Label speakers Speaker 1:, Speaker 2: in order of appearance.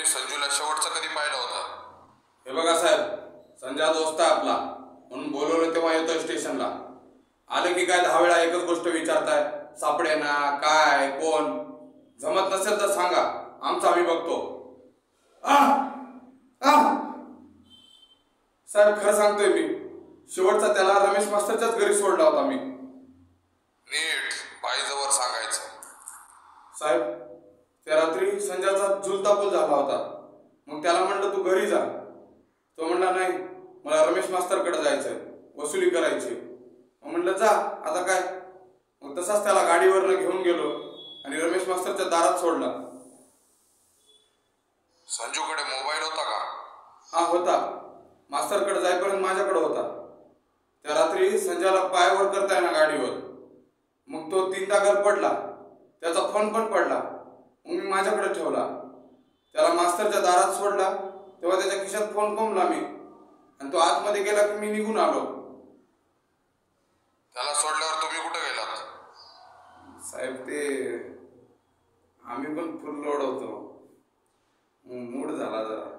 Speaker 1: संजूला शेवटचं कधी पाहिलं होतं?
Speaker 2: हे बघा साहेब, संजय दोस्त आहे आपला म्हणून बोलवलं तेव्हा येतोय स्टेशनला. आलं की काय 10 वेळा एकच गोष्ट विचारताय, सापडे ना काय कोण. जमत नसेल तर सांगा, आमचं आम्ही बघतो. साहेब खरं सांगतोय मी, शेवटचा त्याला रमेश मास्टरच्याच घरी सोडला होता मी.
Speaker 1: नीट बाईजवळ सांगायचं.
Speaker 2: साहेब त्या रात्री संजयचा झुलता पूल झाला होता. मग त्याला म्हणलं तू घरी जा. तो म्हणला नाही, मला रमेश मास्तरकडे जायचंय, वसुली करायची. मग म्हणलं जा आता काय. मग तसाच त्याला गाडीवरनं घेऊन गेलो आणि रमेश मास्तरच्या दारात सोडला.
Speaker 1: संजूकडे मोबाईल होता का?
Speaker 2: हा होता, मास्तरकडे जाईपर्यंत माझ्याकडे होता. त्या रात्री संजयला पायावर करताय ना गाडीवर, मग तो 3दा गरपडला, त्याचा फोन पण पडला. मग मी माझ्याकडे ठेवला. त्याला मास्तरच्या दारात सोडला तेव्हा त्याच्या खिशात फोन कोंबला मी, आणि तो आतमध्ये गेला की मी निघून आलो.
Speaker 1: त्याला सोडल्यावर तुम्ही कुठे गेलात?
Speaker 2: साहेब ते आम्ही पण फुल लोड होतो, मूड झाला जरा.